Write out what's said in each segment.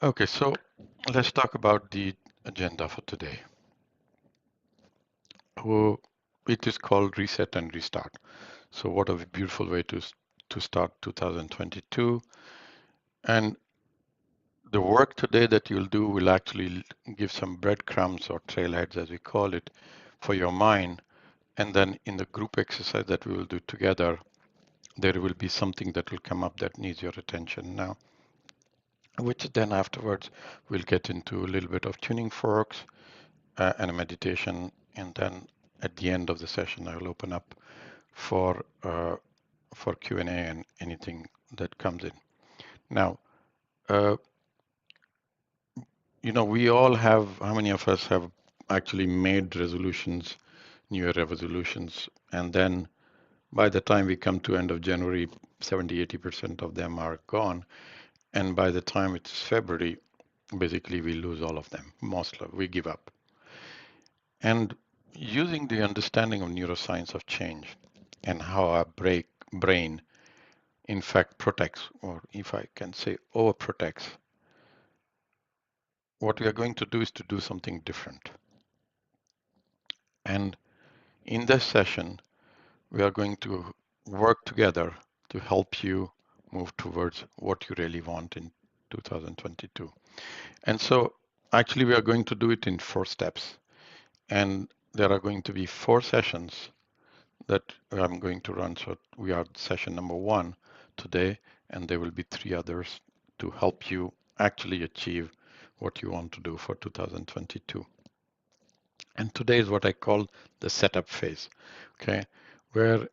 Okay, so let's talk about the agenda for today. Oh, it is called Reset and Restart. So what a beautiful way to start 2022. And the work today that you'll do will actually give some breadcrumbs or trailheads, as we call it, for your mind. And then in the group exercise that we will do together, there will be something that will come up that needs your attention now, which then afterwards we'll get into a little bit of tuning forks and a meditation. And then at the end of the session, I will open up for Q&A and anything that comes in. Now, uh, we all have, how many of us have actually made resolutions, New Year resolutions, and then by the time we come to end of January, 70-80% of them are gone. And by the time it's February, basically we lose all of them. We give up. And using the understanding of neuroscience of change and how our brain, in fact, protects, or if I can say overprotects, what we are going to do is to do something different. And in this session, we are going to work together to help you move towards what you really want in 2022. And so actually we are going to do it in 4 steps. And there are going to be 4 sessions that I'm going to run. So we are session number 1 today, and there will be 3 others to help you actually achieve what you want to do for 2022. And today is what I call the setup phase, okay, where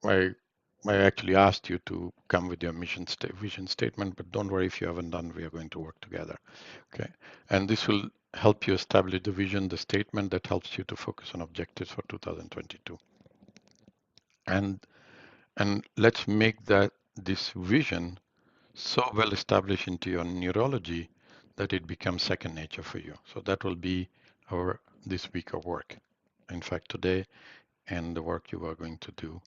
I actually asked you to come with your vision statement, but don't worry if you haven't done. We are going to work together, okay? And this will help you establish the vision, the statement that helps you to focus on objectives for 2022. And let's make this vision so well established into your neurology that it becomes second nature for you. So that will be our this week of work. In fact, today and the work you are going to do,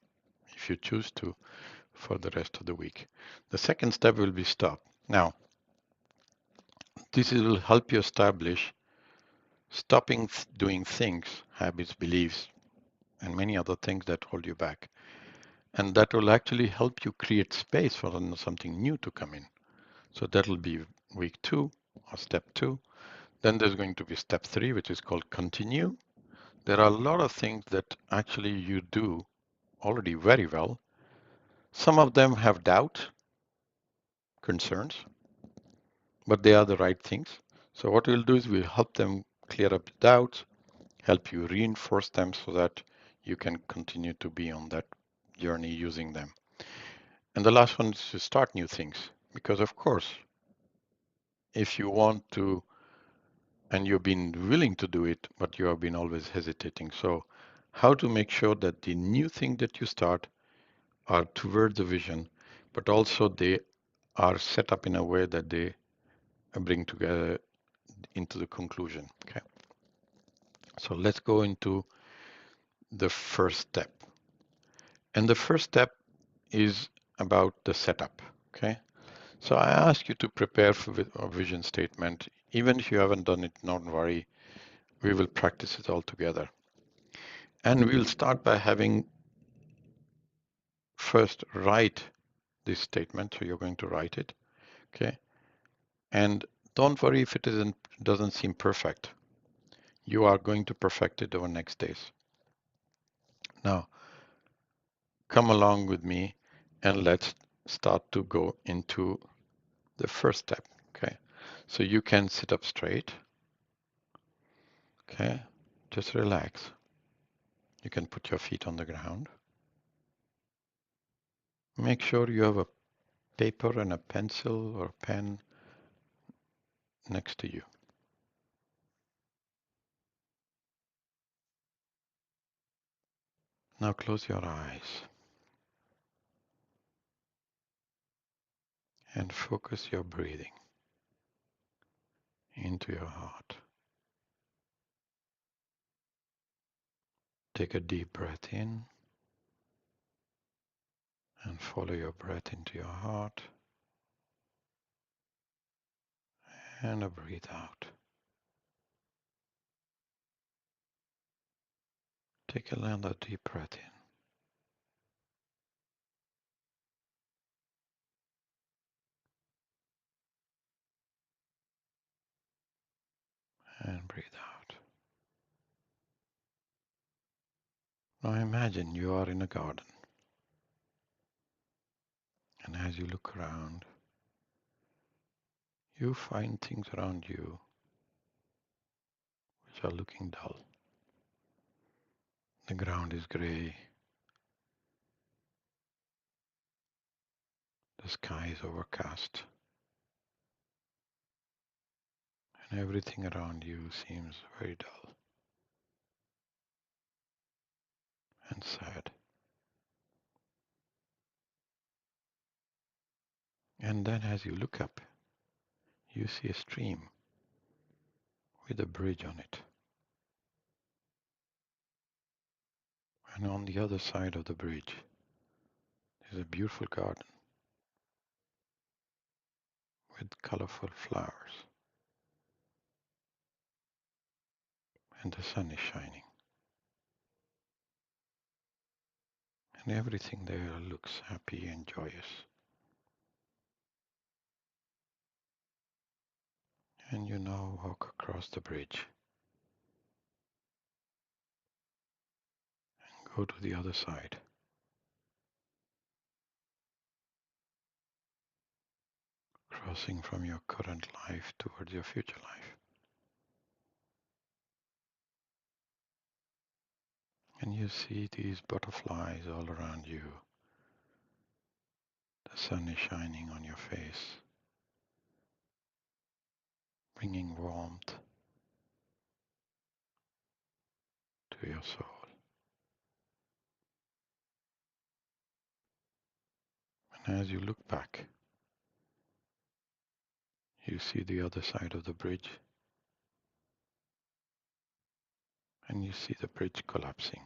if you choose to, for the rest of the week. The second step will be stop. Now, will help you establish stopping doing things, habits, beliefs, and many other things that hold you back. And that will actually help you create space for something new to come in. So that'll be week 2 or step 2. Then there's going to be step 3, which is called continue. There are a lot of things that actually you do already very well. Some of them have doubt, concerns, but they are the right things. So what we'll do is we'll help them clear up the doubts, help you reinforce them so that you can continue to be on that journey using them. And the last one is to start new things. Because of course, if you want to, and you've been willing to do it, but you have been always hesitating. So how to make sure that the new thing that you start are towards the vision, but also they are set up in a way that they bring together into the conclusion. Okay. So let's go into the first step. And the first step is about the setup. Okay. So I ask you to prepare for a vision statement. Even if you haven't done it, don't worry. We will practice it all together. And we'll start by having first write this statement. So you're going to write it. Okay. And don't worry if it doesn't seem perfect. You are going to perfect it over next days. Now, come along with me and let's start to go into the first step. Okay. So you can sit up straight. Okay. Just relax. You can put your feet on the ground. Make sure you have a paper and a pencil or pen next to you. Now close your eyes and focus your breathing into your heart. Take a deep breath in and follow your breath into your heart. And a breathe out. Take another deep breath in. And breathe out. Now imagine you are in a garden. And as you look around, you find things around you which are looking dull. The ground is gray. The sky is overcast. And everything around you seems very dull and sad. And then as you look up, you see a stream with a bridge on it. And on the other side of the bridge is a beautiful garden with colorful flowers. And the sun is shining. And everything there looks happy and joyous. And you now walk across the bridge and go to the other side, crossing from your current life towards your future life. And you see these butterflies all around you. The sun is shining on your face, bringing warmth to your soul. And as you look back, you see the other side of the bridge, and you see the bridge collapsing.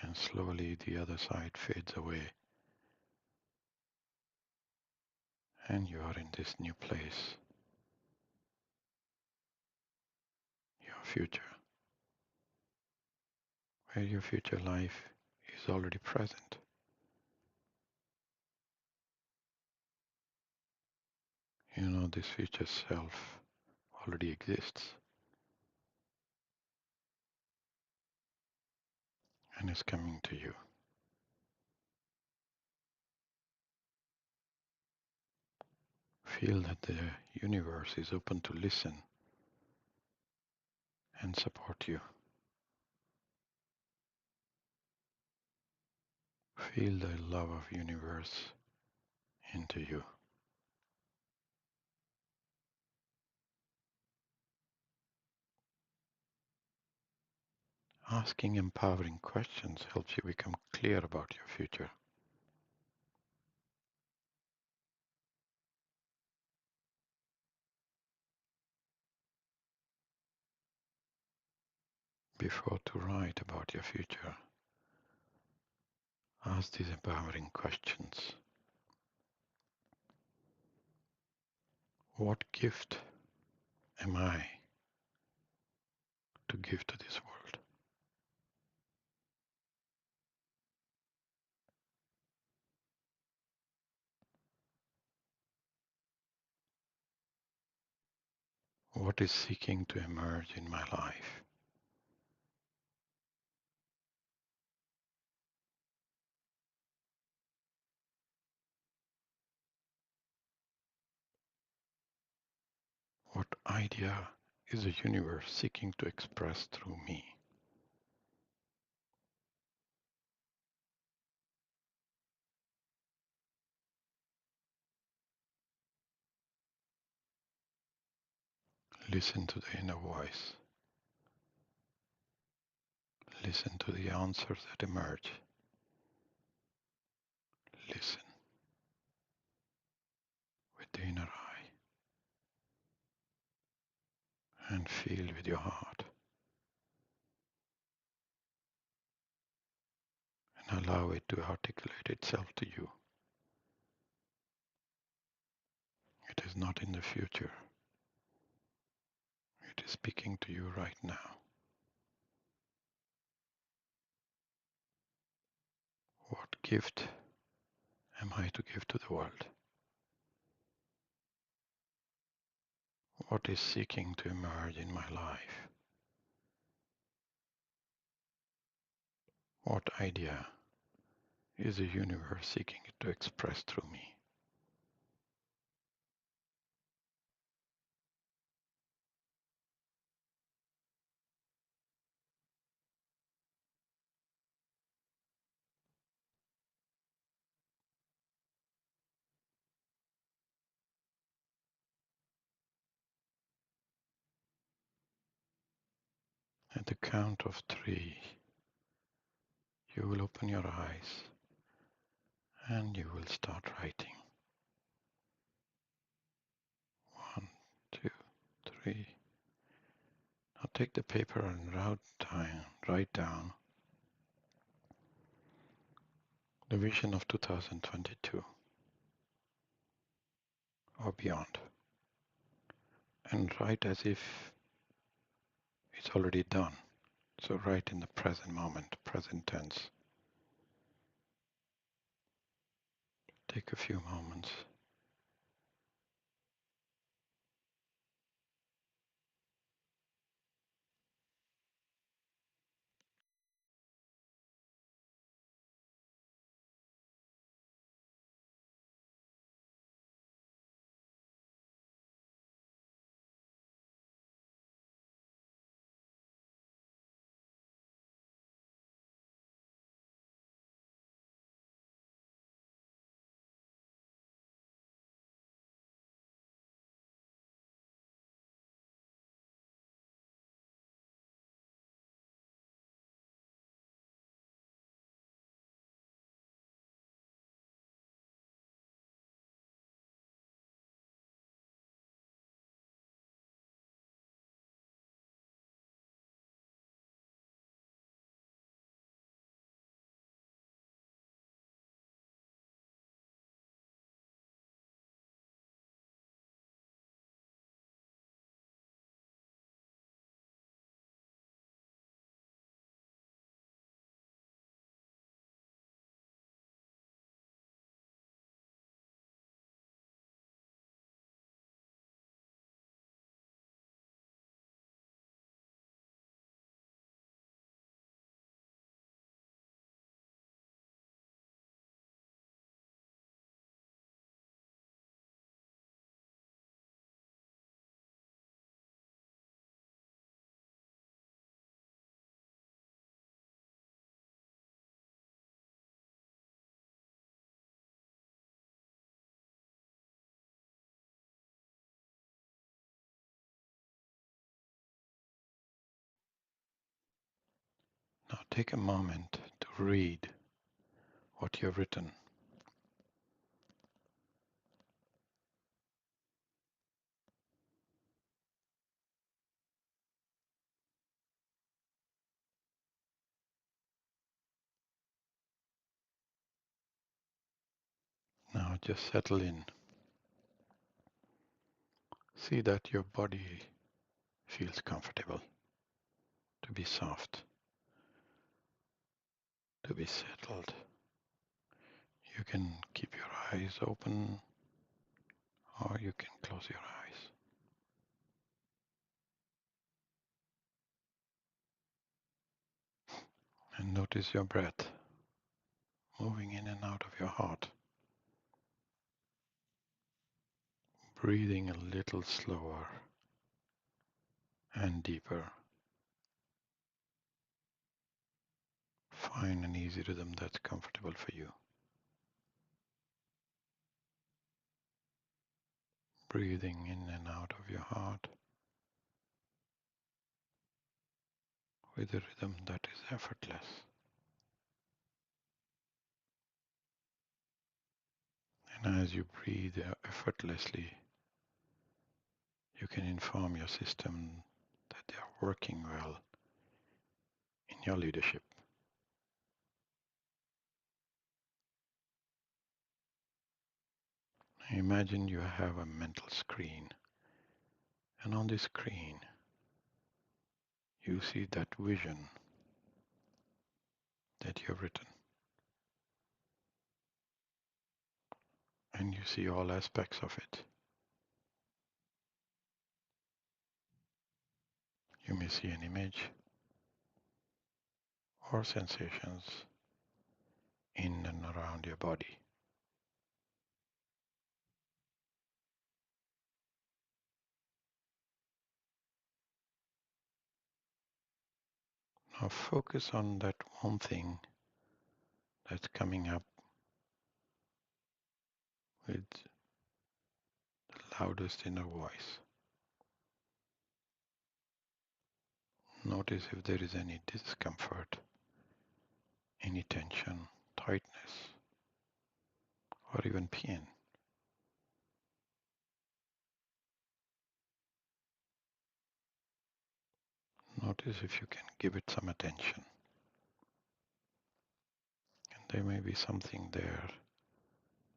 And slowly the other side fades away, and you are in this new place, your future, where your future life is already present. You know this future self already exists and is coming to you. Feel that the universe is open to listen and support you. Feel the love of universe into you. Asking empowering questions helps you become clear about your future. Before to write about your future, ask these empowering questions. What gift am I to give to this world? What is seeking to emerge in my life? What idea is the universe seeking to express through me? Listen to the inner voice. Listen to the answers that emerge. Listen with the inner eye and feel with your heart and allow it to articulate itself to you. not in the future. It is speaking to you right now. What gift am I to give to the world? What is seeking to emerge in my life? What idea is the universe seeking to express through me? At the count of 3, you will open your eyes and you will start writing. 1, 2, 3. Now take the paper and write down the vision of 2022 or beyond, and write as if it's already done. So write in the present moment, present tense. Take a few moments. Now take a moment to read what you have written. Now just settle in. See that your body feels comfortable, to be soft, to be settled. You can keep your eyes open or you can close your eyes. And notice your breath moving in and out of your heart, breathing a little slower and deeper. Find an easy rhythm that's comfortable for you. Breathing in and out of your heart with a rhythm that is effortless. And as you breathe effortlessly, you can inform your system that they are working well in your leadership. Imagine you have a mental screen, and on this screen you see that vision that you have written, and you see all aspects of it. You may see an image or sensations in and around your body. Now focus on that one thing that's coming up with the loudest inner voice. Notice if there is any discomfort, any tension, tightness, or even pain. Notice if you can give it some attention. And there may be something there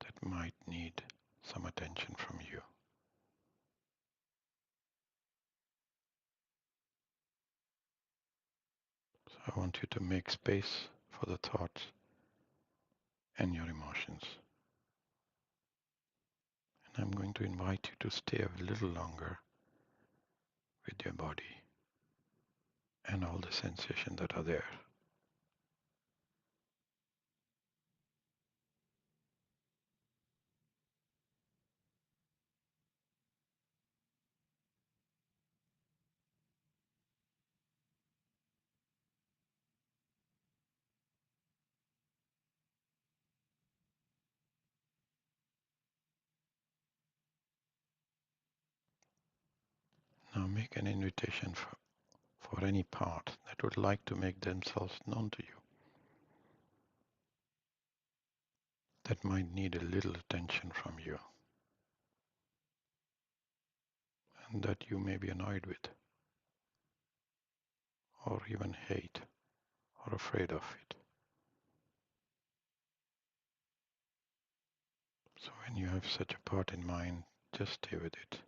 that might need some attention from you. So I want you to make space for the thoughts and your emotions. And I'm going to invite you to stay a little longer with your body and all the sensations that are there. Now make an invitation for any part that would like to make themselves known to you, that might need a little attention from you, and that you may be annoyed with, or even hate, or afraid of it. So when you have such a part in mind, just stay with it.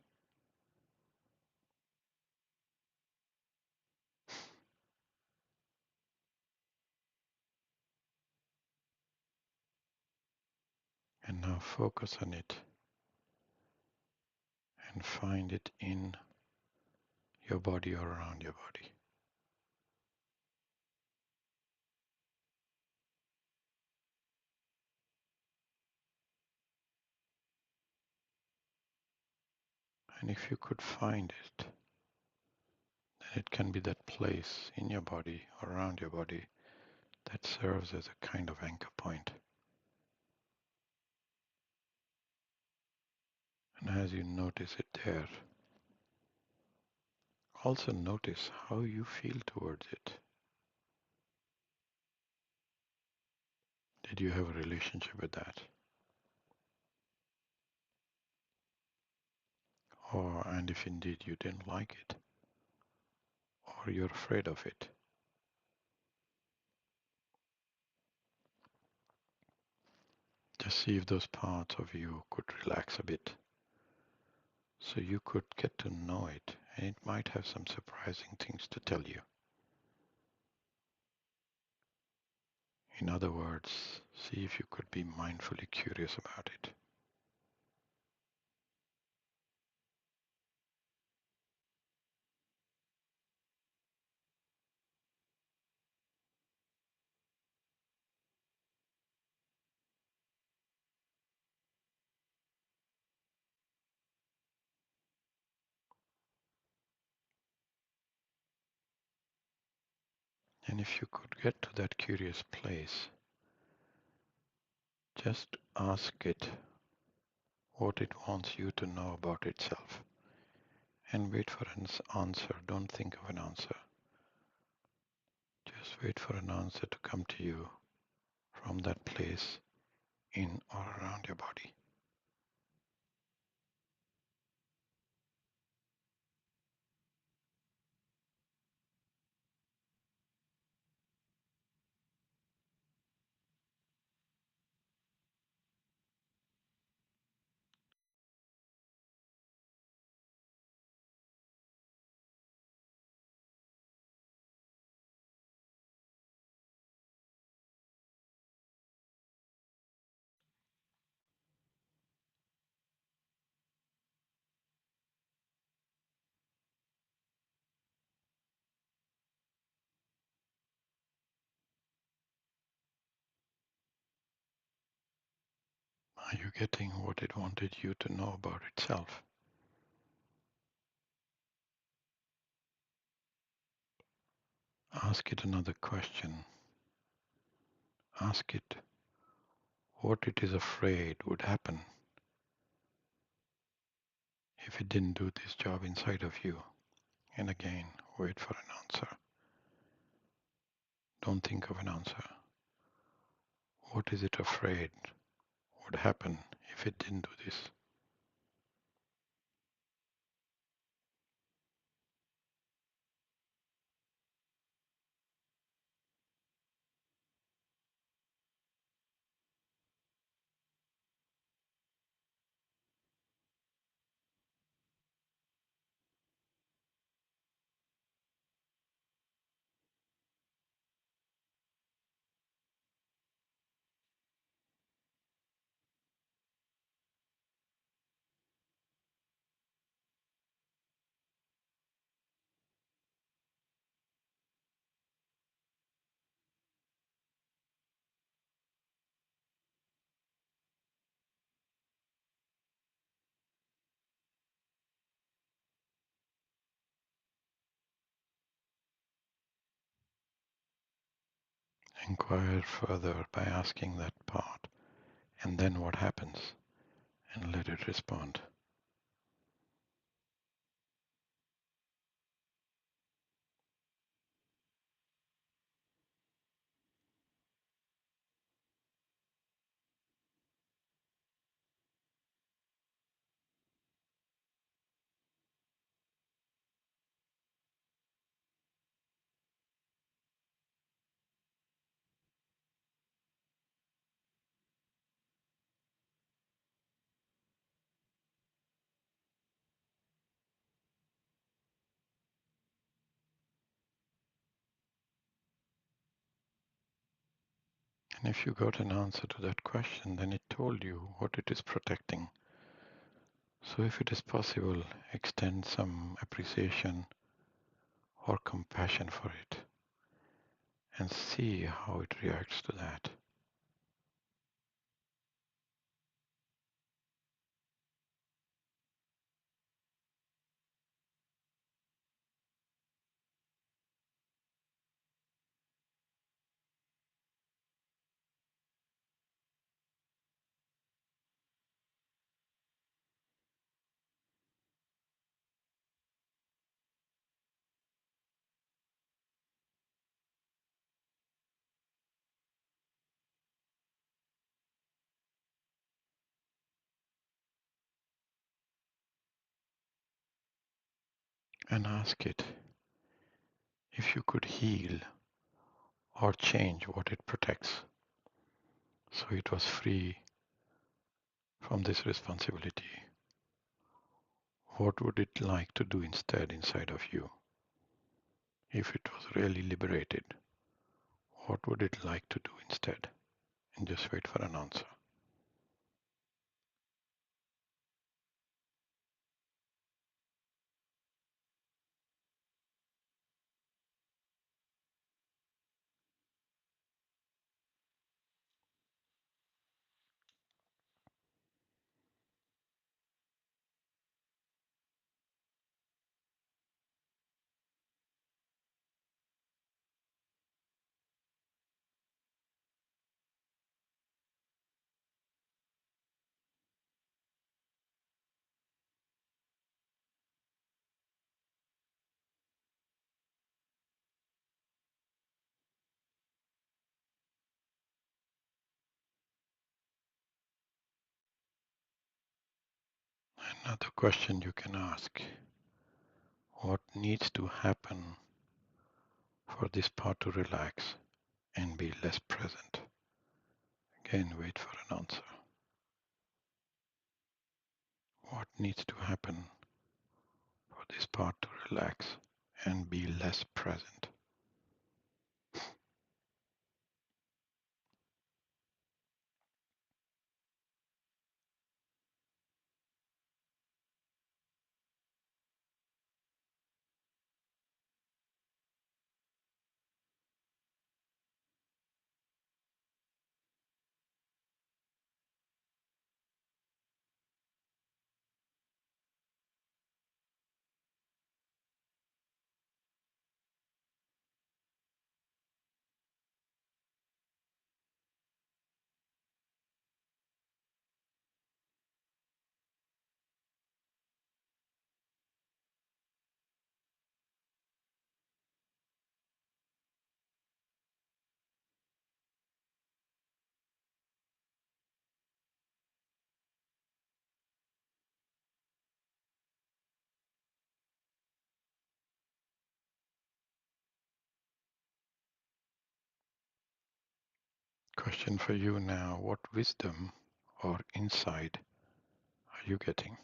And now focus on it and find it in your body or around your body. And if you could find it, then it can be that place in your body or around your body that serves as a kind of anchor point. And as you notice it there, also notice how you feel towards it. Did you have a relationship with that? And if indeed you didn't like it, or you're afraid of it, just see if those parts of you could relax a bit so you could get to know it, and it might have some surprising things to tell you. In other words, see if you could be mindfully curious about it. And if you could get to that curious place, just ask it what it wants you to know about itself, and wait for an answer. Don't think of an answer. Just wait for an answer to come to you from that place in or around your body. Are you getting what it wanted you to know about itself? Ask it another question. Ask it what it is afraid would happen if it didn't do this job inside of you. And again, wait for an answer. Don't think of an answer. What is it afraid would happen if it didn't do this? Inquire further by asking that part, and then what happens, and let it respond. And if you got an answer to that question, then it told you what it is protecting. So if it is possible, extend some appreciation or compassion for it and see how it reacts to that. And ask it if you could heal or change what it protects so it was free from this responsibility. What would it like to do instead inside of you? If it was really liberated, what would it like to do instead? And just wait for an answer. Another question you can ask: what needs to happen for this part to relax and be less present? Again, wait for an answer. What needs to happen for this part to relax and be less present? Question for you now. What wisdom or insight are you getting?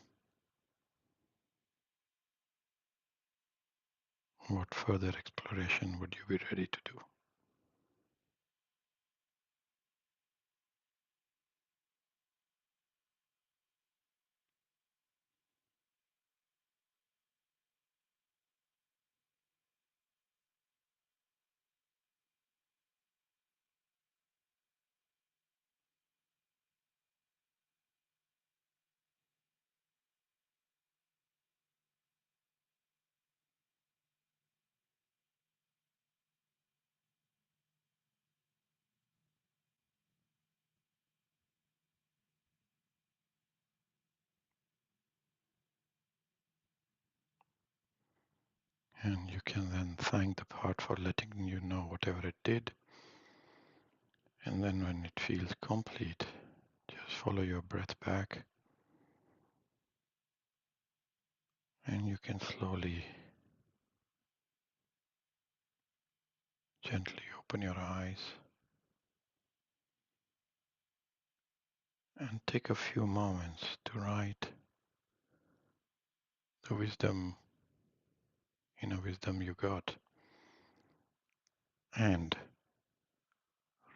What further exploration would you be ready to do? And you can then thank the part for letting you know whatever it did. And then when it feels complete, just follow your breath back. And you can slowly, gently open your eyes and take a few moments to write the wisdom you got, and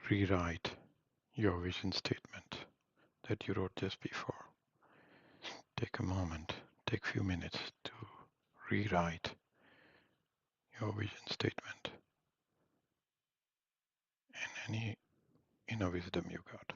rewrite your vision statement that you wrote just before. Take a moment, take a few minutes to rewrite your vision statement and any inner wisdom you got.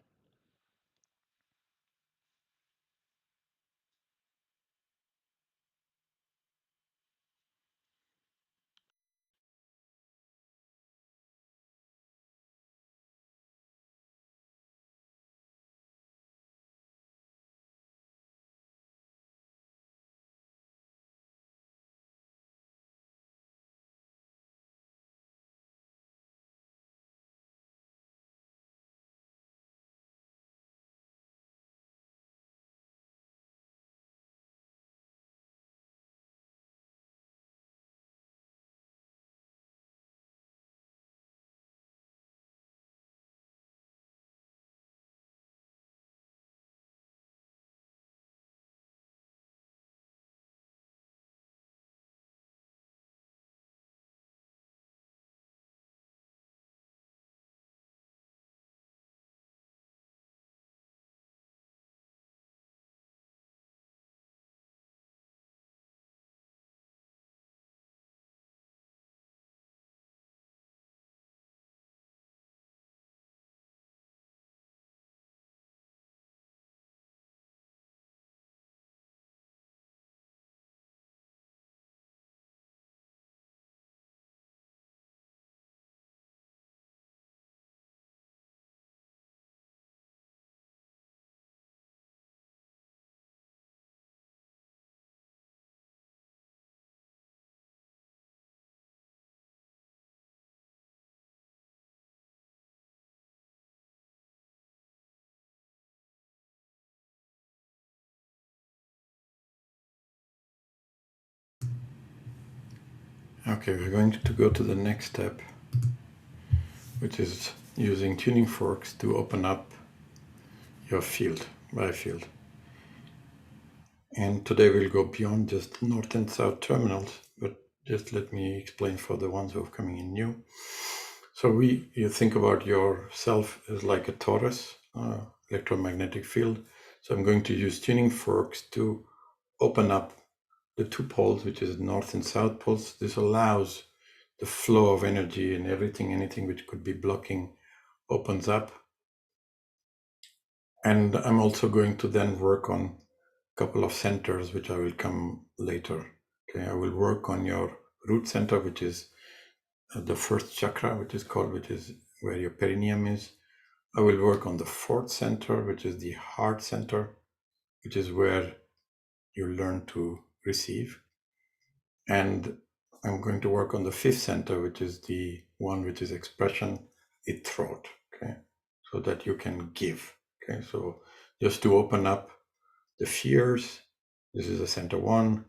Okay, we're going to go to the next step, which is using tuning forks to open up your biofield. And today we'll go beyond just north and south terminals, but just let me explain for the ones who are coming in new. So you think about yourself as like a torus, electromagnetic field. So I'm going to use tuning forks to open up the two poles, which is north and south poles. This allows the flow of energy and anything which could be blocking opens up. And I'm also going to then work on a couple of centers, which I will come later. Okay, I will work on your root center, which is the first chakra, which is where your perineum is. I will work on the fourth center, which is the heart center, which is where you learn to receive. And I'm going to work on the fifth center, which is the one which is expression, the throat, okay, so that you can give. Okay, so just to open up the fears, this is the center one,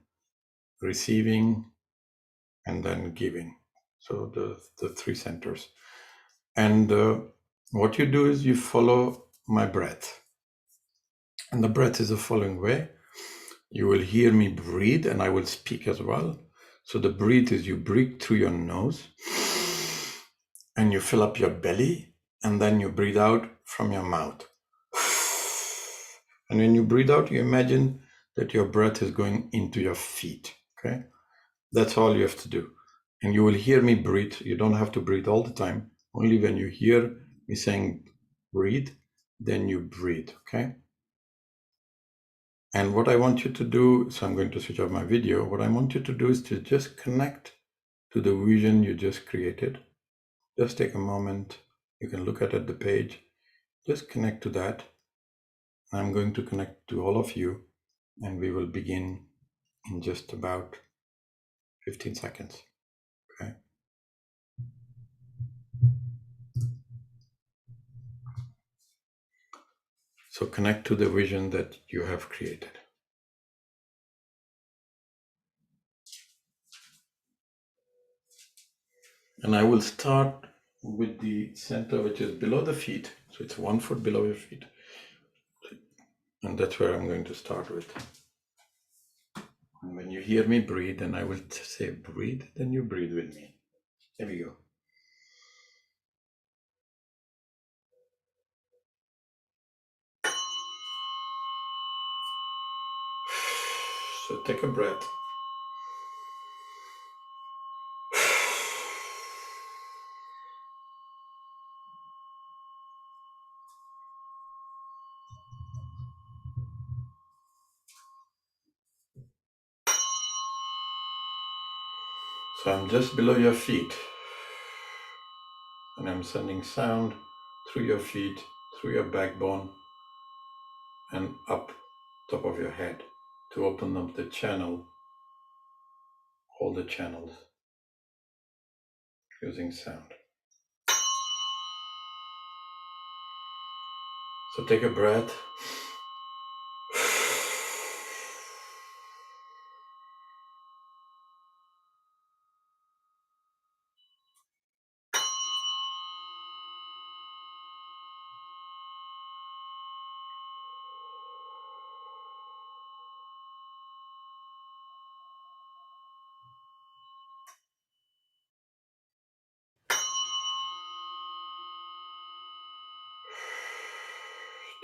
receiving, and then giving. So the three centers. And What you do is you follow my breath. And the breath is the following way. You will hear me breathe and I will speak as well. So the breathe is you breathe through your nose and you fill up your belly and then you breathe out from your mouth. And when you breathe out, you imagine that your breath is going into your feet. Okay? That's all you have to do. And you will hear me breathe. You don't have to breathe all the time. Only when you hear me saying breathe, then you breathe. Okay? And what I want you to do, so I'm going to switch off my video. What I want you to do is to just connect to the vision you just created. Just take a moment. You can look at the page. Just connect to that. I'm going to connect to all of you, and we will begin in just about 15 seconds. Okay. So connect to the vision that you have created. And I will start with the center, which is below the feet. So it's 1 foot below your feet. And that's where I'm going to start with. And when you hear me breathe, and I will say breathe, then you breathe with me. There we go. So take a breath. So I'm just below your feet. And I'm sending sound through your feet, through your backbone, and up top of your head to open up the channel, all the channels using sound. So take a breath.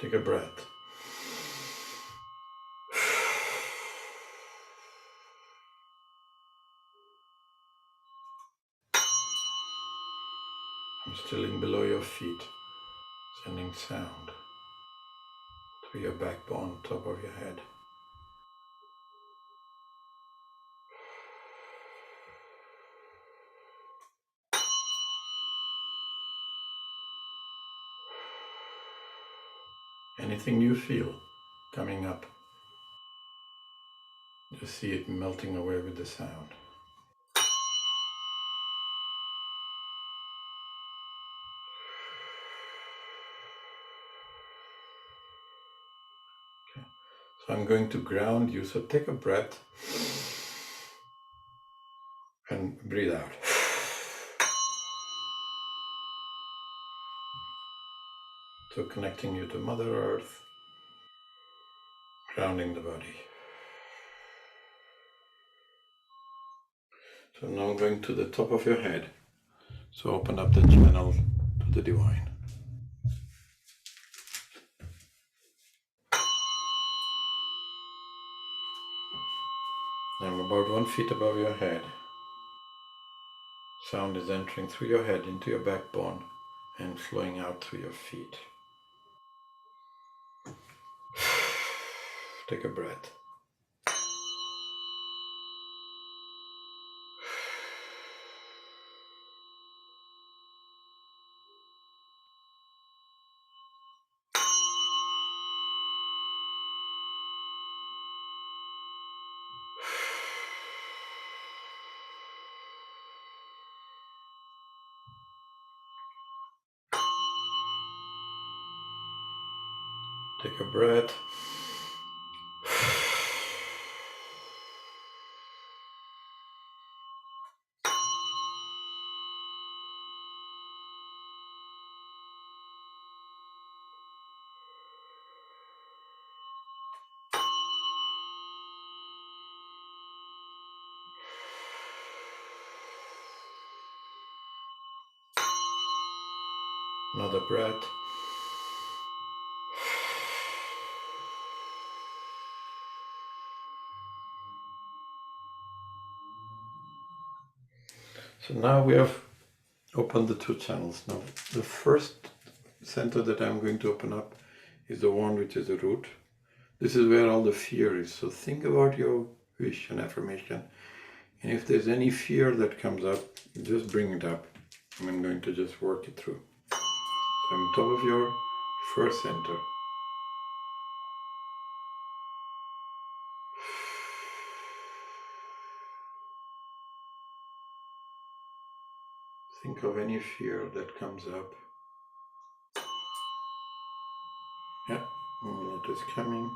Take a breath. I'm still in below your feet, sending sound through your backbone, top of your head. Anything you feel coming up, just see it melting away with the sound. Okay. So I'm going to ground you, so take a breath and breathe out. So connecting you to Mother Earth, grounding the body. So now going to the top of your head. So open up the channel to the divine. I'm about 1 feet above your head. Sound is entering through your head into your backbone and flowing out through your feet. Take a breath. Take a breath. Another breath. So now we have opened the two channels. Now the first center that I'm going to open up is the one which is the root. This is where all the fear is. So think about your wish and affirmation. And if there's any fear that comes up, just bring it up. And I'm going to just work it through. So on top of your first center. Think of any fear that comes up. Yeah, it is coming.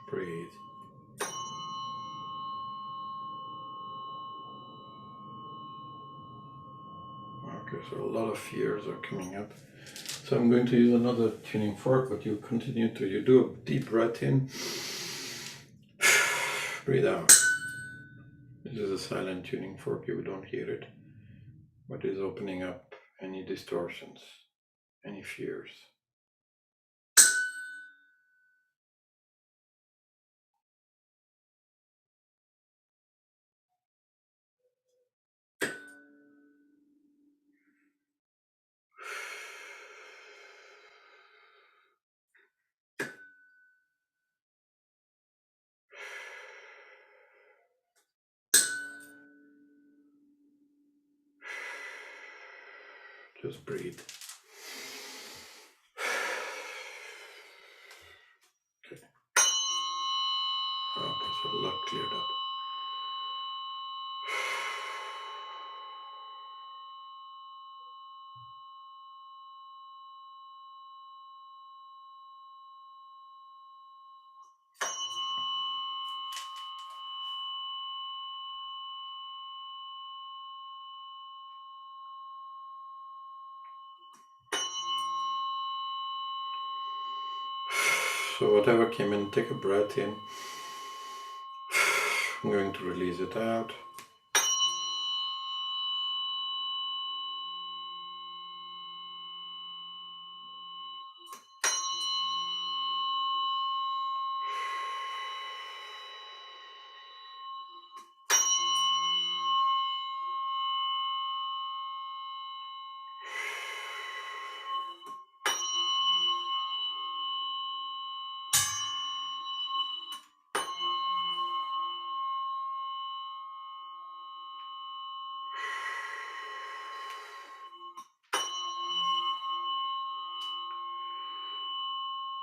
Breathe. Okay, so a lot of fears are coming up. So I'm going to use another tuning fork, but you continue to, you do a deep breath in, breathe out. This is a silent tuning fork, you don't hear it, but it's opening up any distortions, any fears. Just breathe. Okay. Okay, so a lot cleared up. So whatever came in, take a breath in. I'm going to release it out.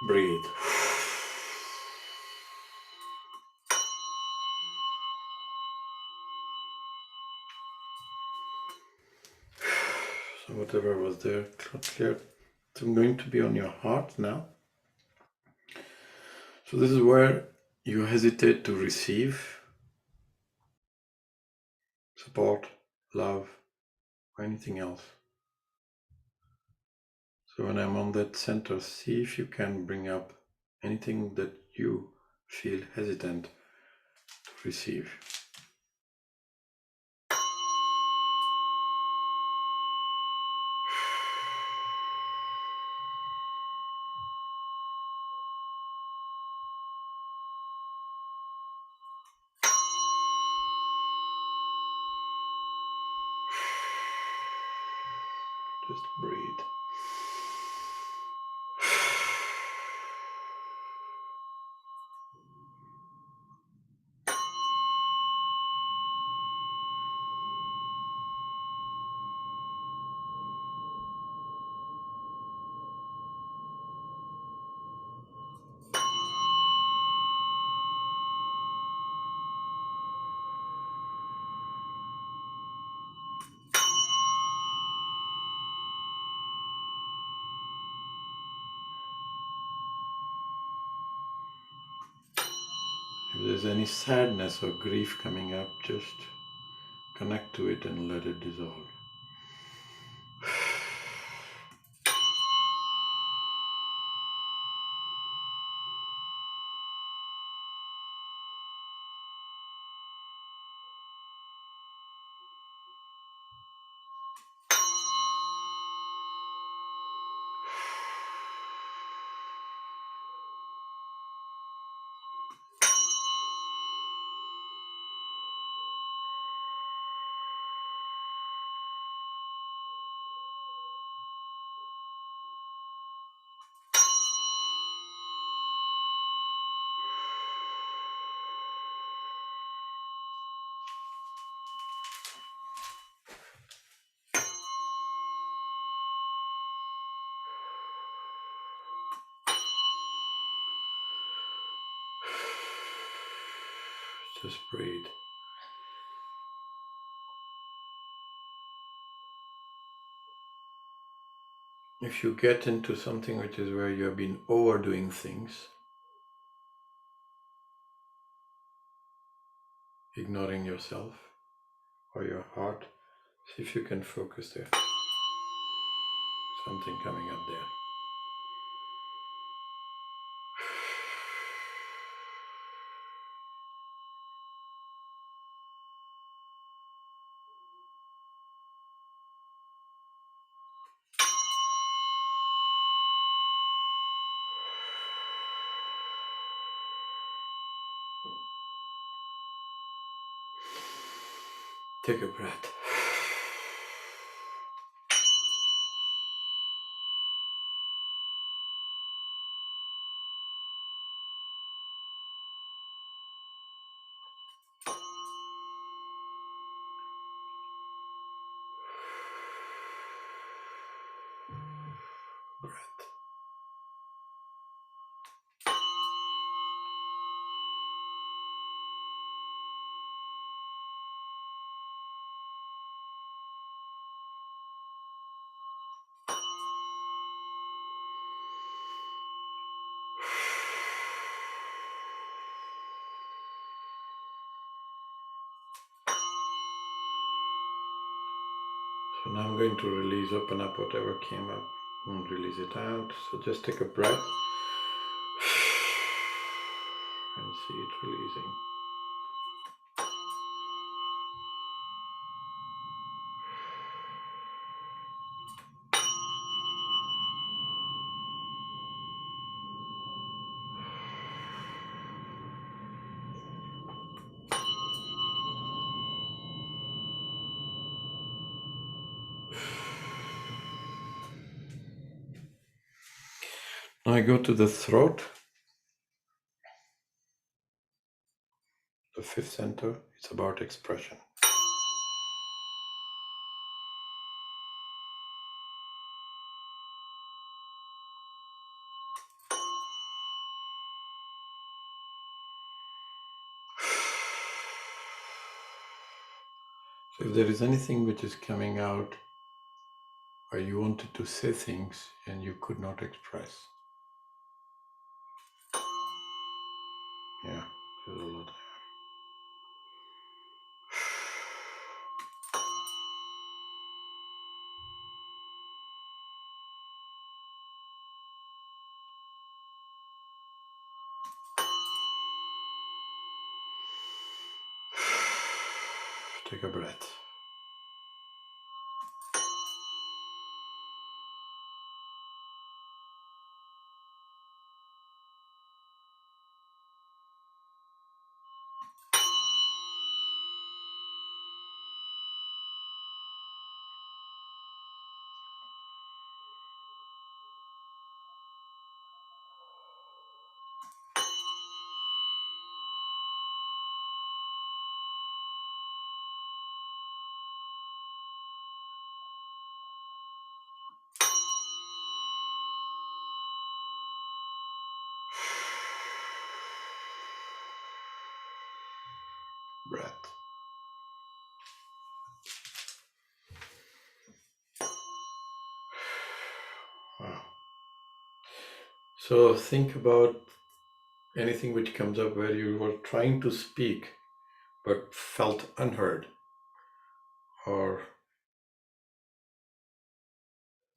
Breathe. So whatever was there, cleared. So I'm going to be on your heart now. So this is where you hesitate to receive support, love, or anything else. So when I'm on that center, see if you can bring up anything that you feel hesitant to receive. Just breathe. If there's any sadness or grief coming up, just connect to it and let it dissolve. Just breathe. If you get into something which is where you have been overdoing things, ignoring yourself or your heart, see if you can focus there. Something coming up there. Take a breath. Breath. So now I'm going to release, open up whatever came up and release it out. So just take a breath and see it releasing. Now I go to the throat, the fifth center. It's about expression. So if there is anything which is coming out where you wanted to say things and you could not express, yeah, there's a lot. Take a breath. Breath. Wow. So think about anything which comes up where you were trying to speak but felt unheard, or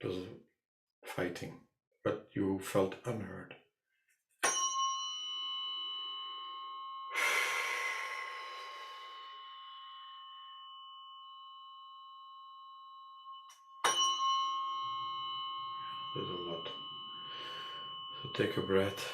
was fighting but you felt unheard. There's a lot. So take a breath.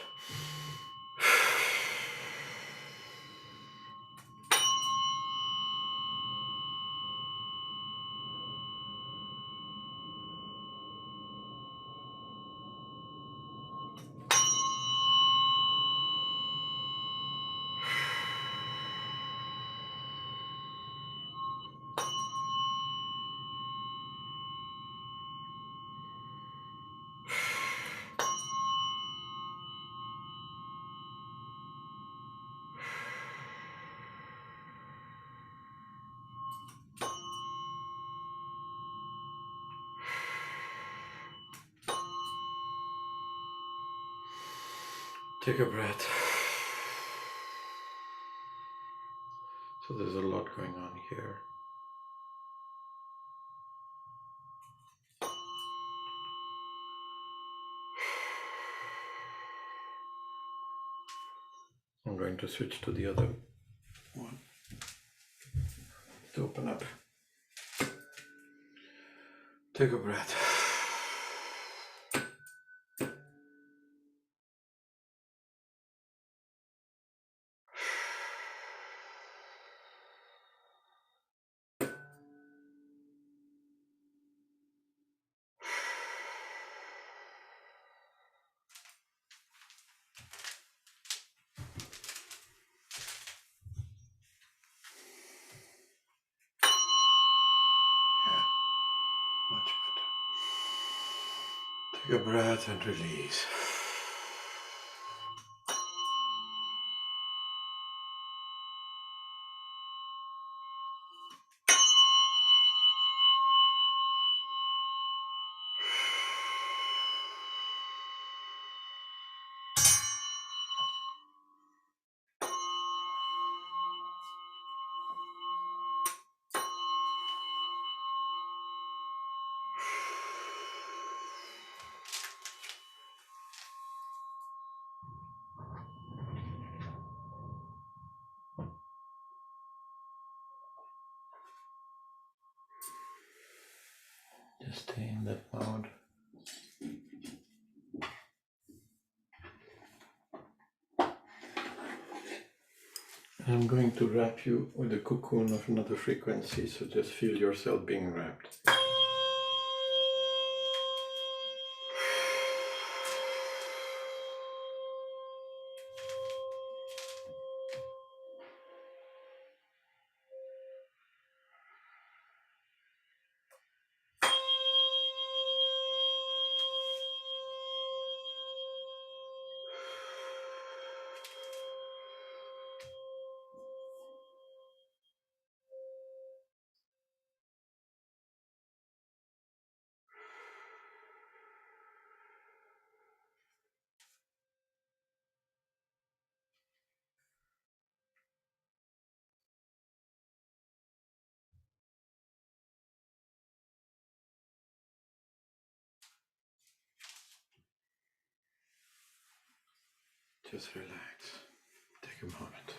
Take a breath. So there's a lot going on here. I'm going to switch to the other one to open up. Take a breath. Much better. Take a breath and release. Just stay in that mode. I'm going to wrap you with a cocoon of another frequency, so just feel yourself being wrapped. Just relax. Take a moment.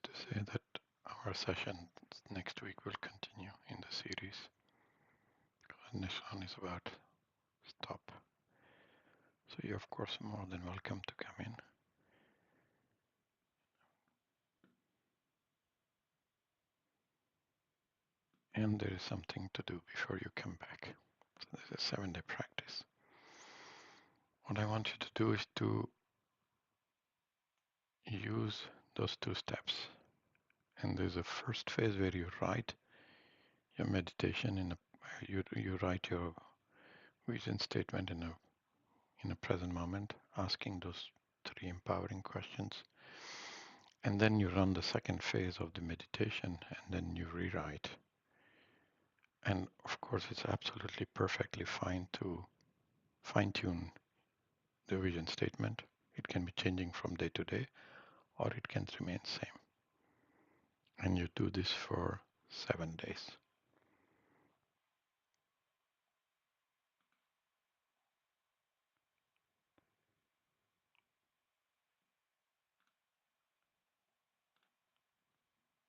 is to say that our session next week will continue in the series. The next one is about stop. So you're of course more than welcome to come in. And there is something to do before you come back. So this is a 7-day practice. What I want you to do is to use those 2 steps. And there's a first phase where you write your meditation you write your vision statement in a present moment, asking those 3 empowering questions. And then you run the second phase of the meditation and then you rewrite. And of course, it's absolutely perfectly fine to fine tune the vision statement. It can be changing from day to day or it can remain same. And you do this for 7 days.